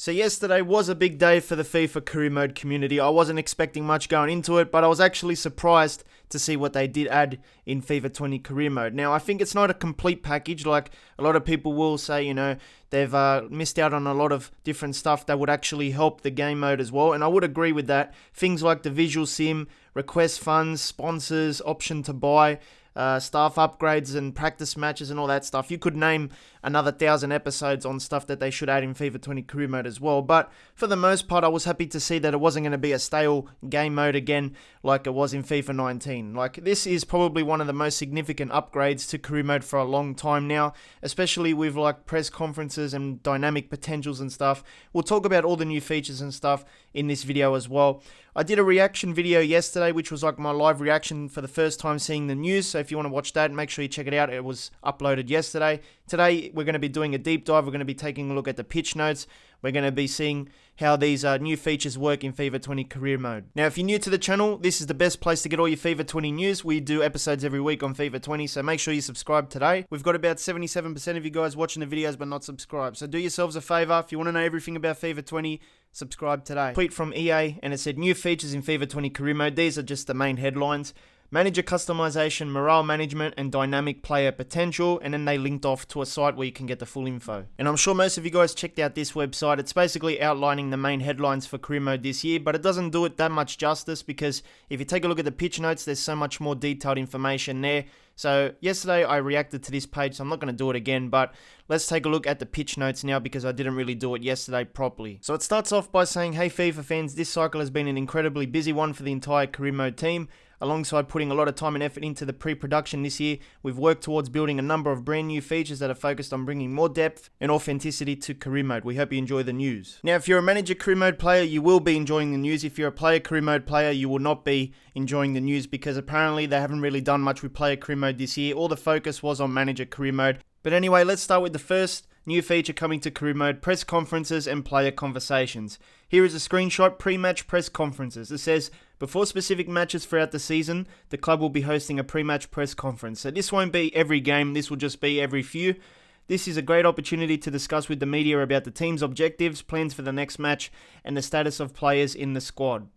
So yesterday was a big day for the FIFA career mode community. I wasn't expecting much going into it, but I was actually surprised to see what they did add in FIFA 20 career mode. Now, I think it's not a complete package. Like a lot of people will say, they've missed out on a lot of different stuff that would actually help the game mode as well. And I would agree with that. Things like the visual sim, request funds, sponsors, option to buy, staff upgrades and practice matches and all that stuff. You could name another 1,000 episodes on stuff that they should add in FIFA 20 career mode as well. But for the most part, I was happy to see that it wasn't going to be a stale game mode again like it was in FIFA 19. Like, this is probably one of the most significant upgrades to career mode for a long time now, especially with like press conferences and dynamic potentials and stuff. We'll talk about all the new features and stuff in this video as well. I did a reaction video yesterday, which was like my live reaction for the first time seeing the news. So if you want to watch that, make sure you check it out. It was uploaded yesterday. Today, we're going to be doing a deep dive. We're going to be taking a look at the pitch notes. We're going to be seeing how these new features work in FIFA 20 career mode. Now, if you're new to the channel, this is the best place to get all your FIFA 20 news. We do episodes every week on FIFA 20, so make sure you subscribe today. We've got about 77% of you guys watching the videos but not subscribed. So do yourselves a favor. If you want to know everything about FIFA 20, subscribe today. Tweet from EA, and it said new features in FIFA 20 career mode. These are just the main headlines. Manager customization, morale management, and dynamic player potential. And then they linked off to a site where you can get the full info. And I'm sure most of you guys checked out this website. It's basically outlining the main headlines for career mode this year, but it doesn't do it that much justice because if you take a look at the pitch notes, there's so much more detailed information there. So yesterday I reacted to this page, so I'm not going to do it again, but let's take a look at the pitch notes now because I didn't really do it yesterday properly. So it starts off by saying, hey FIFA fans, this cycle has been an incredibly busy one for the entire career mode team. Alongside putting a lot of time and effort into the pre-production this year, we've worked towards building a number of brand new features that are focused on bringing more depth and authenticity to career mode. We hope you enjoy the news. Now, if you're a manager career mode player, you will be enjoying the news. If you're a player career mode player, you will not be enjoying the news because apparently they haven't really done much with player career mode this year. All the focus was on manager career mode. But anyway, let's start with the first new feature coming to career mode, press conferences and player conversations. Here is a screenshot, pre-match press conferences. It says, before specific matches throughout the season, the club will be hosting a pre-match press conference. So this won't be every game, this will just be every few. This is a great opportunity to discuss with the media about the team's objectives, plans for the next match, and the status of players in the squad.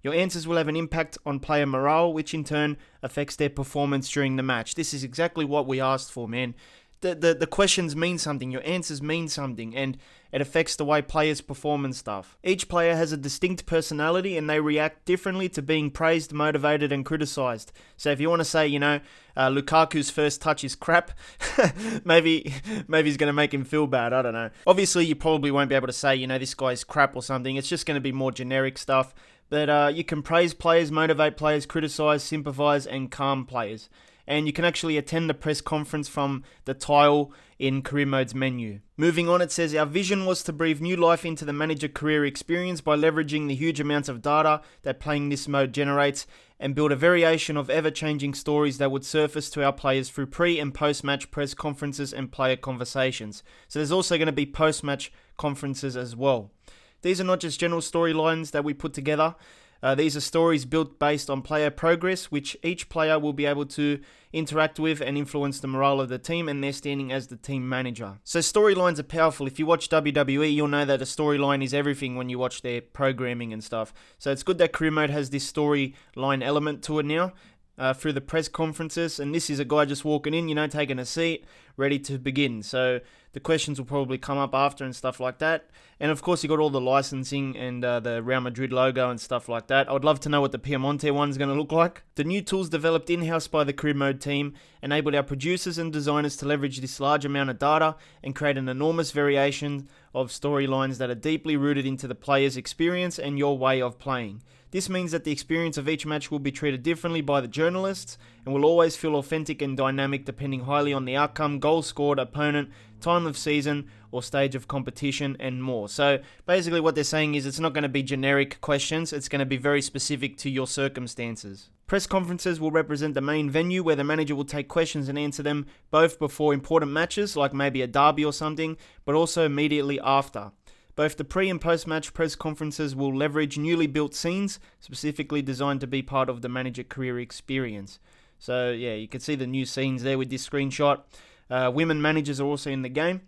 Your answers will have an impact on player morale, which in turn affects their performance during the match. This is exactly what we asked for, man. The questions mean something, your answers mean something, and it affects the way players perform and stuff. Each player has a distinct personality and they react differently to being praised, motivated and criticised. So if you want to say, Lukaku's first touch is crap, maybe he's going to make him feel bad, I don't know. Obviously you probably won't be able to say, this guy's crap or something, it's just going to be more generic stuff. But you can praise players, motivate players, criticise, sympathise and calm players. And you can actually attend the press conference from the tile in career mode's menu. Moving on, it says, our vision was to breathe new life into the manager career experience by leveraging the huge amounts of data that playing this mode generates and build a variation of ever-changing stories that would surface to our players through pre- and post-match press conferences and player conversations. So there's also going to be post-match conferences as well. These are not just general storylines that we put together. These are stories built based on player progress, which each player will be able to interact with and influence the morale of the team and their standing as the team manager. So storylines are powerful. If you watch WWE, you'll know that a storyline is everything when you watch their programming and stuff. So it's good that career mode has this storyline element to it now. Through the press conferences, and this is a guy just walking in, taking a seat, ready to begin. So the questions will probably come up after and stuff like that. And of course, you got all the licensing and the Real Madrid logo and stuff like that. I would love to know what the Piemonte one's going to look like. The new tools developed in-house by the career mode team enabled our producers and designers to leverage this large amount of data and create an enormous variation of storylines that are deeply rooted into the player's experience and your way of playing. This means that the experience of each match will be treated differently by the journalists and will always feel authentic and dynamic depending highly on the outcome, goals scored, opponent, time of season or stage of competition and more. So basically what they're saying is it's not going to be generic questions, it's going to be very specific to your circumstances. Press conferences will represent the main venue where the manager will take questions and answer them both before important matches like maybe a derby or something, but also immediately after. Both the pre- and post-match press conferences will leverage newly built scenes, specifically designed to be part of the manager career experience. So yeah, you can see the new scenes there with this screenshot. Women managers are also in the game.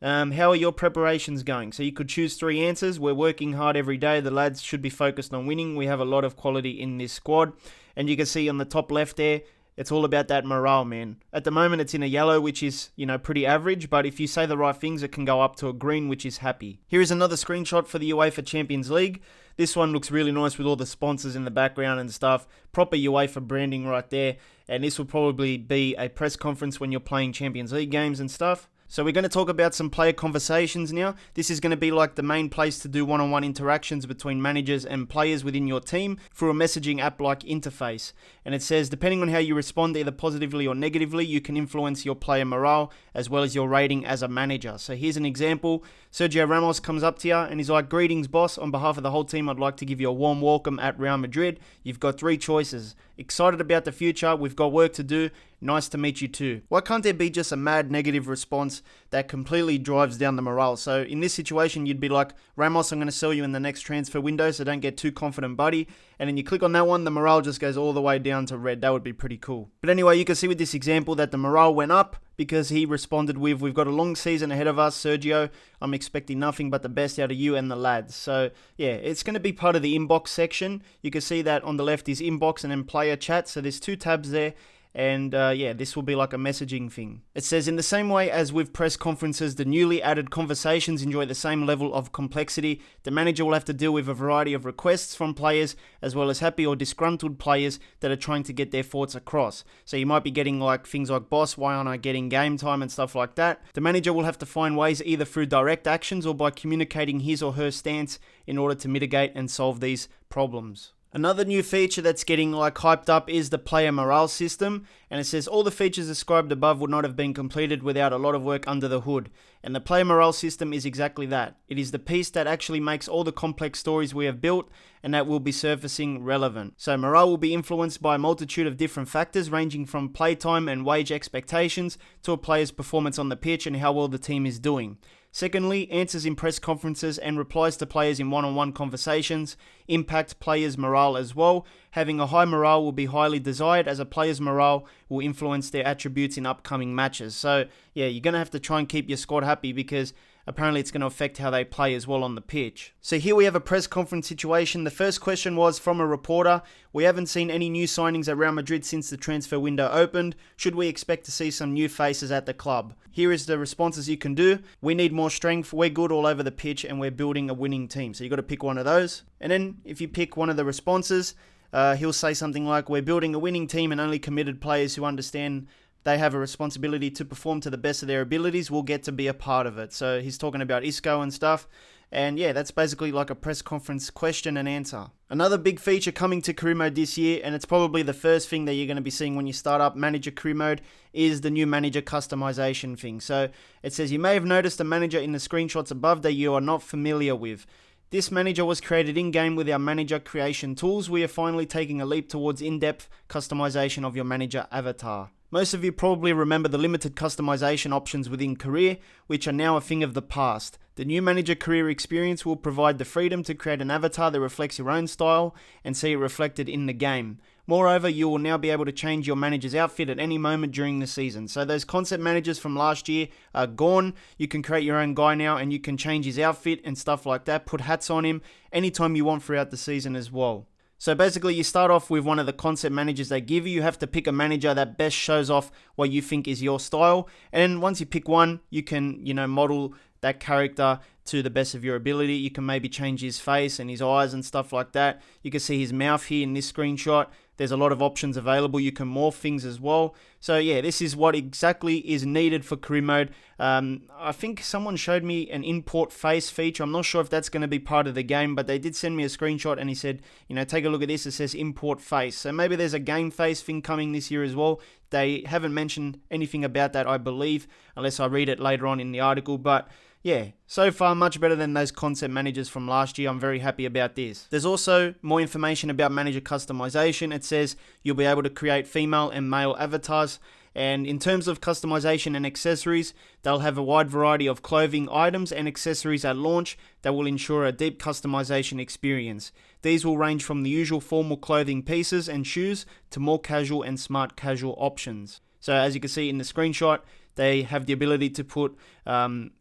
How are your preparations going? So you could choose 3 answers. We're working hard every day. The lads should be focused on winning. We have a lot of quality in this squad. And you can see on the top left there, it's all about that morale, man. At the moment, it's in a yellow, which is, pretty average. But if you say the right things, it can go up to a green, which is happy. Here is another screenshot for the UEFA Champions League. This one looks really nice with all the sponsors in the background and stuff. Proper UEFA branding right there. And this will probably be a press conference when you're playing Champions League games and stuff. So we're going to talk about some player conversations now. This is going to be like the main place to do one-on-one interactions between managers and players within your team through a messaging app-like interface. And it says, depending on how you respond either positively or negatively, you can influence your player morale as well as your rating as a manager. So here's an example. Sergio Ramos comes up to you and he's like, greetings boss, on behalf of the whole team I'd like to give you a warm welcome at Real Madrid. You've got 3 choices. Excited about the future, we've got work to do, nice to meet you too. Why can't there be just a mad negative response that completely drives down the morale? So in this situation, you'd be like, Ramos, I'm going to sell you in the next transfer window, so don't get too confident, buddy. And then you click on that one, the morale just goes all the way down to red. That would be pretty cool. But anyway, you can see with this example that the morale went up because he responded with, we've got a long season ahead of us, Sergio. I'm expecting nothing but the best out of you and the lads. So yeah, it's going to be part of the inbox section. You can see that on the left is inbox and then player chat. So there's 2 tabs there. And this will be like a messaging thing. It says, in the same way as with press conferences, the newly added conversations enjoy the same level of complexity. The manager will have to deal with a variety of requests from players, as well as happy or disgruntled players that are trying to get their thoughts across. So you might be getting like things like, boss, why aren't I getting game time and stuff like that. The manager will have to find ways either through direct actions or by communicating his or her stance in order to mitigate and solve these problems. Another new feature that's getting hyped up is the player morale system, and it says all the features described above would not have been completed without a lot of work under the hood. And the player morale system is exactly that. It is the piece that actually makes all the complex stories we have built and that will be surfacing relevant. So morale will be influenced by a multitude of different factors ranging from playtime and wage expectations to a player's performance on the pitch and how well the team is doing. Secondly, answers in press conferences and replies to players in one-on-one conversations impact players' morale as well. Having a high morale will be highly desired as a player's morale will influence their attributes in upcoming matches. So yeah, you're going to have to try and keep your squad happy because apparently it's going to affect how they play as well on the pitch. So here we have a press conference situation. The first question was from a reporter. We haven't seen any new signings at Real Madrid since the transfer window opened. Should we expect to see some new faces at the club? Here is the responses you can do. We need more strength. We're good all over the pitch and we're building a winning team. So you got to pick one of those. And then if you pick one of the responses, he'll say something like, we're building a winning team and only committed players who understand they have a responsibility to perform to the best of their abilities will get to be a part of it. So he's talking about Isco and stuff. And yeah, that's basically like a press conference question and answer. Another big feature coming to career mode this year, and it's probably the first thing that you're going to be seeing when you start up manager career mode, is the new manager customization thing. So it says, you may have noticed a manager in the screenshots above that you are not familiar with. This manager was created in-game with our manager creation tools. We are finally taking a leap towards in-depth customization of your manager avatar. Most of you probably remember the limited customization options within Career, which are now a thing of the past. The new Manager Career experience will provide the freedom to create an avatar that reflects your own style and see it reflected in the game. Moreover, you will now be able to change your manager's outfit at any moment during the season. So those concept managers from last year are gone. You can create your own guy now and you can change his outfit and stuff like that, put hats on him anytime you want throughout the season as well. So basically you start off with one of the concept managers they give you. You have to pick a manager that best shows off what you think is your style. And once you pick one, you can, model that character to the best of your ability. You can maybe change his face and his eyes and stuff like that. You can see his mouth here in this screenshot. There's a lot of options available. You can morph things as well. So yeah, this is what exactly is needed for career mode. I think someone showed me an import face feature. I'm not sure if that's going to be part of the game, but they did send me a screenshot and he said, take a look at this. It says import face. So maybe there's a game face thing coming this year as well. They haven't mentioned anything about that, I believe, unless I read it later on in the article. But yeah, so far much better than those concept managers from last year. I'm very happy about this. There's also more information about manager customization. It says you'll be able to create female and male avatars. And in terms of customization and accessories, they'll have a wide variety of clothing items and accessories at launch that will ensure a deep customization experience. These will range from the usual formal clothing pieces and shoes to more casual and smart casual options. So as you can see in the screenshot, they have the ability to put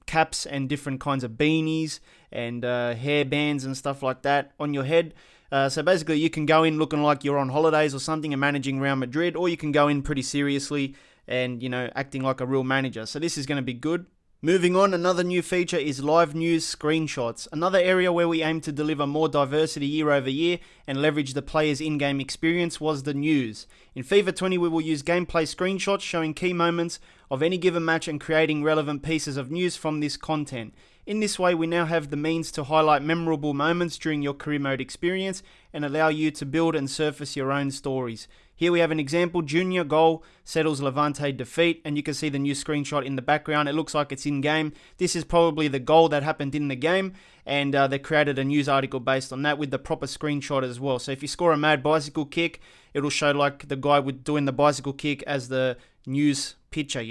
caps and different kinds of beanies and hair bands and stuff like that on your head. So basically you can go in looking like you're on holidays or something and managing Real Madrid, or you can go in pretty seriously and, acting like a real manager. So this is going to be good. Moving on, another new feature is live news screenshots, another area where we aim to deliver more diversity year over year and leverage the player's in-game experience was the news. In FIFA 20, we will use gameplay screenshots showing key moments of any given match and creating relevant pieces of news from this content. In this way, we now have the means to highlight memorable moments during your career mode experience and allow you to build and surface your own stories. Here we have an example: Junior goal settles Levante defeat, and you can see the new screenshot in the background. It looks like it's in game. This is probably the goal that happened in the game, and they created a news article based on that with the proper screenshot as well. So if you score a mad bicycle kick, it'll show like the guy with doing the bicycle kick as the news picture,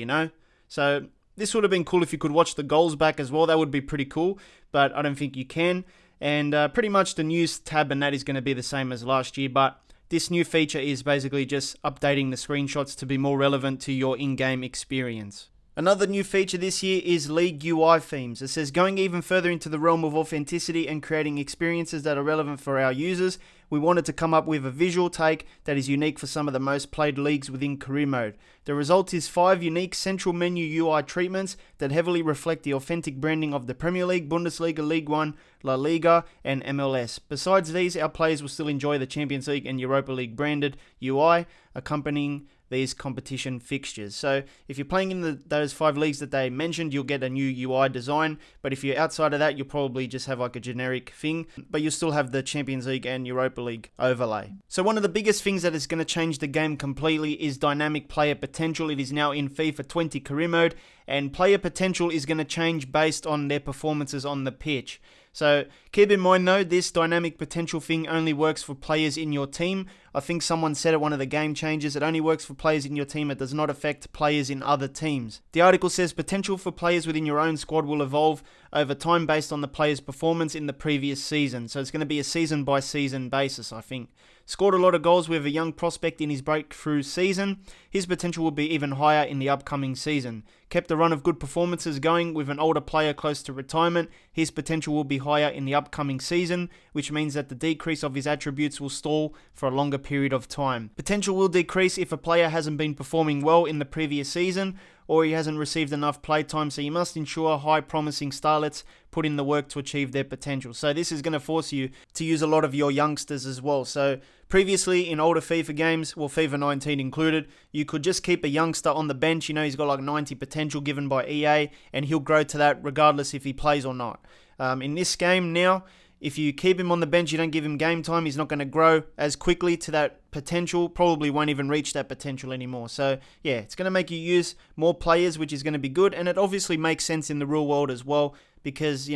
So this would have been cool if you could watch the goals back as well. That would be pretty cool, but I don't think you can. And pretty much the news tab and that is going to be the same as last year, but this new feature is basically just updating the screenshots to be more relevant to your in-game experience. Another new feature this year is League UI themes. It says, going even further into the realm of authenticity and creating experiences that are relevant for our users, we wanted to come up with a visual take that is unique for some of the most played leagues within career mode. The result is 5 unique central menu UI treatments that heavily reflect the authentic branding of the Premier League, Bundesliga, League One, La Liga, and MLS. Besides these, our players will still enjoy the Champions League and Europa League branded UI accompanying these competition fixtures. So if you're playing in those 5 leagues that they mentioned, you'll get a new UI design, but if you're outside of that, you'll probably just have like a generic thing, but you'll still have the Champions League and Europa League overlay. So one of the biggest things that is going to change the game completely is dynamic player potential. It is now in FIFA 20 career mode, and player potential is going to change based on their performances on the pitch. So keep in mind though, this dynamic potential thing only works for players in your team. I think someone said at one of the game changes, it only works for players in your team, it does not affect players in other teams. The article says potential for players within your own squad will evolve over time based on the player's performance in the previous season. So it's going to be a season by season basis, I think. Scored a lot of goals with a young prospect in his breakthrough season. His potential will be even higher in the upcoming season. Kept a run of good performances going with an older player close to retirement. His potential will be higher in the upcoming season, which means that the decrease of his attributes will stall for a longer period of time. Potential will decrease if a player hasn't been performing well in the previous season, or he hasn't received enough playtime, so you must ensure high promising starlets put in the work to achieve their potential. So this is going to force you to use a lot of your youngsters as well. So previously in older FIFA games, well, FIFA 19 included, you could just keep a youngster on the bench. He's got like 90 potential given by EA, and he'll grow to that regardless if he plays or not. In this game now, if you keep him on the bench, you don't give him game time, he's not going to grow as quickly to that potential, probably won't even reach that potential anymore. So yeah, it's going to make you use more players, which is going to be good, and it obviously makes sense in the real world as well, because,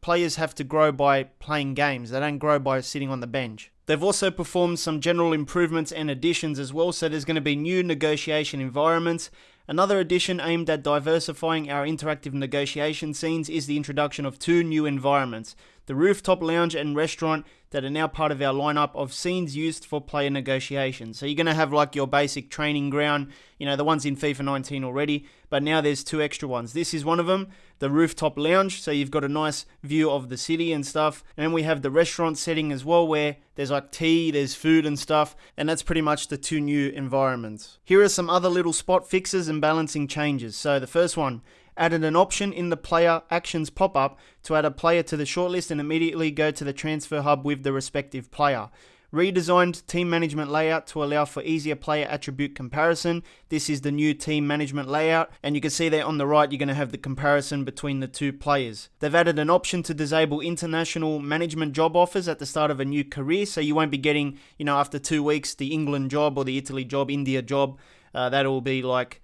players have to grow by playing games, they don't grow by sitting on the bench. They've also performed some general improvements and additions as well, so there's going to be new negotiation environments. Another addition aimed at diversifying our interactive negotiation scenes is the introduction of 2 new environments: the rooftop lounge and restaurant, that are now part of our lineup of scenes used for player negotiations. So you're going to have like your basic training ground, the ones in FIFA 19 already, but now there's 2 extra ones. This is one of them, the rooftop lounge, so you've got a nice view of the city and stuff. And then we have the restaurant setting as well, where there's like tea, there's food and stuff, and that's pretty much the 2 new environments. Here are some other little spot fixes and balancing changes. So the first one, added an option in the player actions pop-up to add a player to the shortlist and immediately go to the transfer hub with the respective player. Redesigned team management layout to allow for easier player attribute comparison. This is the new team management layout, and you can see there on the right you're going to have the comparison between the 2 players. They've added an option to disable international management job offers at the start of a new career, so you won't be getting, after 2 weeks, the England job or the Italy job, India job. That'll be like,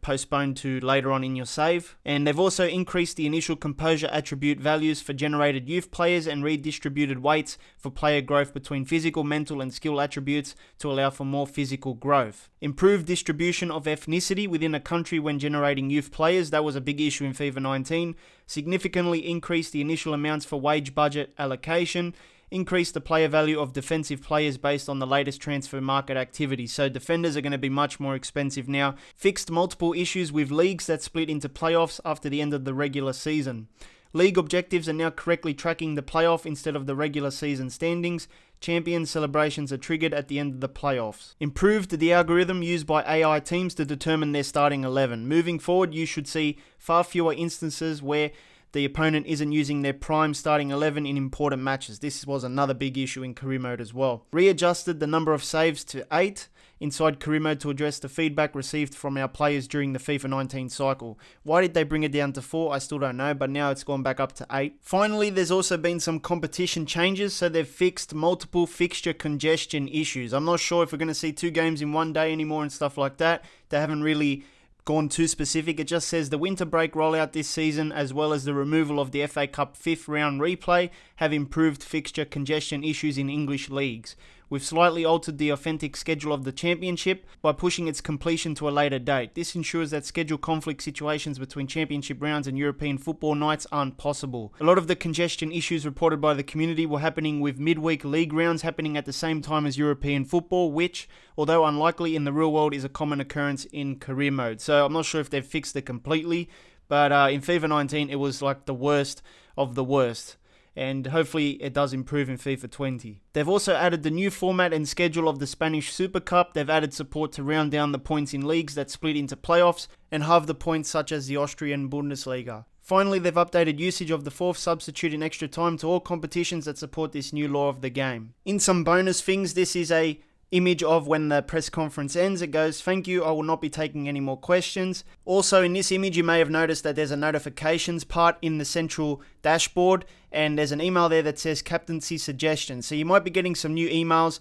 postponed to later on in your save. And they've also increased the initial composure attribute values for generated youth players and redistributed weights for player growth between physical, mental, and skill attributes to allow for more physical growth. Improved distribution of ethnicity within a country when generating youth players. That was a big issue in FIFA 19. Significantly increased the initial amounts for wage budget allocation, increased the player value of defensive players based on the latest transfer market activity. So defenders are going to be much more expensive now. Fixed multiple issues with leagues that split into playoffs after the end of the regular season. League objectives are now correctly tracking the playoff instead of the regular season standings. Champion celebrations are triggered at the end of the playoffs. Improved the algorithm used by AI teams to determine their starting 11. Moving forward, you should see far fewer instances where the opponent isn't using their prime starting 11 in important matches. This was another big issue in career mode as well. Readjusted the number of saves to 8 inside career mode to address the feedback received from our players during the FIFA 19 cycle. Why did they bring it down to 4? I still don't know, but now it's gone back up to 8. Finally, there's also been some competition changes, so they've fixed multiple fixture congestion issues. I'm not sure if we're going to see 2 games in one day anymore and stuff like that. They haven't really gone too specific. It just says the winter break rollout this season, as well as the removal of the FA Cup 5th round replay, have improved fixture congestion issues in English leagues. We've slightly altered the authentic schedule of the championship by pushing its completion to a later date. This ensures that schedule conflict situations between championship rounds and European football nights aren't possible. A lot of the congestion issues reported by the community were happening with midweek league rounds happening at the same time as European football, which, although unlikely in the real world, is a common occurrence in career mode. So I'm not sure if they've fixed it completely, but in FIFA 19 it was like the worst of the worst. And hopefully it does improve in FIFA 20. They've also added the new format and schedule of the Spanish Super Cup. They've added support to round down the points in leagues that split into playoffs and halve the points such as the Austrian Bundesliga. Finally, they've updated usage of the 4th substitute in extra time to all competitions that support this new law of the game. In some bonus things, this is a image of when the press conference ends. It goes, "Thank you, I will not be taking any more questions." Also in this image you may have noticed that there's a notifications part in the central dashboard, and there's an email there that says captaincy suggestions. So you might be getting some new emails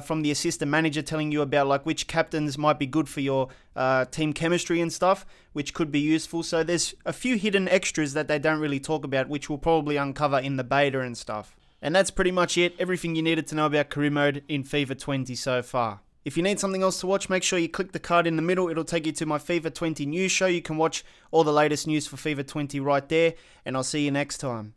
from the assistant manager telling you about like which captains might be good for your team chemistry and stuff, which could be useful. So there's a few hidden extras that they don't really talk about, which we'll probably uncover in the beta and stuff. And that's pretty much it, everything you needed to know about career mode in FIFA 20 so far. If you need something else to watch, make sure you click the card in the middle. It'll take you to my FIFA 20 news show. You can watch all the latest news for FIFA 20 right there, and I'll see you next time.